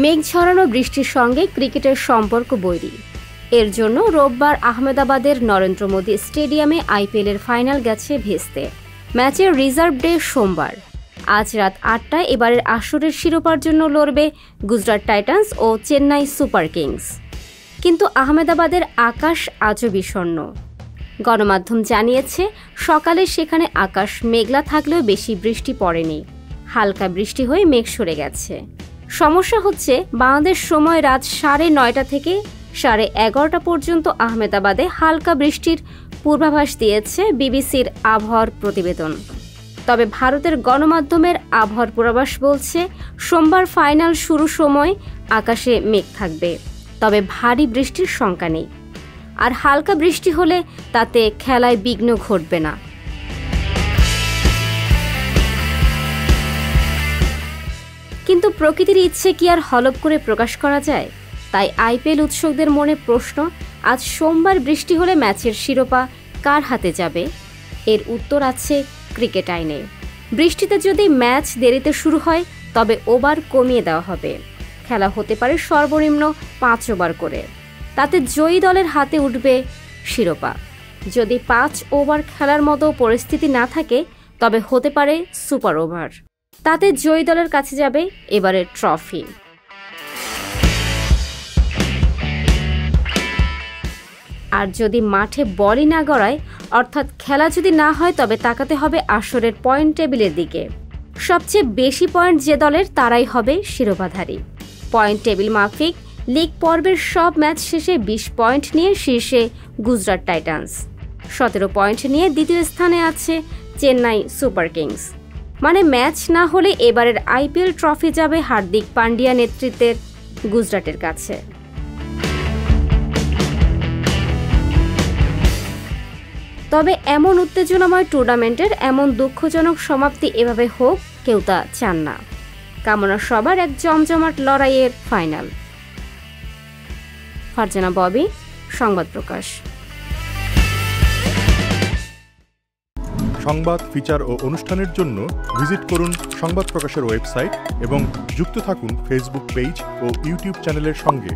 মেঘ ঝরানো বৃষ্টির সঙ্গে ক্রিকেটের সম্পর্ক বৈরী। এর জন্য রোববার আহমেদাবাদের নরেন্দ্র মোদী স্টেডিয়ামে আইপিএলের ফাইনাল গেছে ভেস্তে। ম্যাচের রিজার্ভ ডে সোমবার। আজ রাত ৮টায় এবারের আসরের শিরোপার জন্য লড়বে গুজরাট টাইটান্স ও চেন্নাই সুপার কিংস। কিন্তু আহমেদাবাদের আকাশ আজও বিষণ্ণ। গণমাধ্যম জানিয়েছে সকালে সেখানে আকাশ মেঘলা থাকলেও বেশি বৃষ্টি পড়েনি। হালকা বৃষ্টি হয়ে মেঘ সরে গেছে। সমস্যা হচ্ছে বাংলাদেশ সময় রাত ৯:৩০ থেকে ১১:৩০ পর্যন্ত আহমেদাবাদে হালকা বৃষ্টির পূর্বাভাস দিয়েছে বিবিসির আবহাওয়ার প্রতিবেদন। তবে ভারতের গণমাধ্যমের আবহাওয়ার পূর্বাভাস বলছে সোমবার ফাইনাল শুরুর সময় আকাশে মেঘ থাকবে, তবে ভারী বৃষ্টির শঙ্কা নেই। আর হালকা বৃষ্টি হলে তাতে খেলায় বিঘ্ন ঘটবে না। কিন্তু প্রকৃতির ইচ্ছে কি আর হলফ করে প্রকাশ করা যায়? তাই আইপিএল উৎসুকদের মনে প্রশ্ন, আজ সোমবার বৃষ্টি হলে ম্যাচের শিরোপা কার হাতে যাবে? এর উত্তর আছে ক্রিকেট আইনে। বৃষ্টিতে যদি ম্যাচ দেরিতে শুরু হয় তবে ওভার কমিয়ে দেওয়া হবে। খেলা হতে পারে সর্বনিম্ন ৫ ওভার করে। তাতে জয়ী দলের হাতে উঠবে শিরোপা। যদি ৫ ওভার খেলার মতো পরিস্থিতি না থাকে তবে হতে পারে সুপার ওভার। তাতে জয়ী দলের কাছে যাবে এবারের ট্রফি। আর যদি মাঠে বলই না গড়ায়, অর্থাৎ খেলা যদি না হয়, তবে তাকাতে হবে আসরের পয়েন্ট টেবিলের দিকে। সবচেয়ে বেশি পয়েন্ট যে দলের তারাই হবে শিরোপাধারী। পয়েন্ট টেবিল মাফিক লিগ পর্বের সব ম্যাচ শেষে ২০ পয়েন্ট নিয়ে শীর্ষে গুজরাট টাইটান্স। ১৭ পয়েন্ট নিয়ে দ্বিতীয় স্থানে আছে চেন্নাই সুপার কিংস। মানে ম্যাচ না হলে এবারের আইপিএল ট্রফি যাবে হার্দিক পান্ডিয়া নেতৃত্বের গুজরাটের কাছে। তবে এমন উত্তেজনাময় টুর্নামেন্টের এমন দুঃখজনক সমাপ্তি এভাবে হোক কেউ তা চান না। কামনা সবার এক জমজমাট লড়াইয়ের ফাইনাল। ফারজানা ববি, সংবাদ প্রকাশ। সংবাদ, ফিচার ও অনুষ্ঠানের জন্য ভিজিট করুন সংবাদ প্রকাশের ওয়েবসাইট এবং যুক্ত থাকুন ফেসবুক পেজ ও ইউটিউব চ্যানেলের সঙ্গে।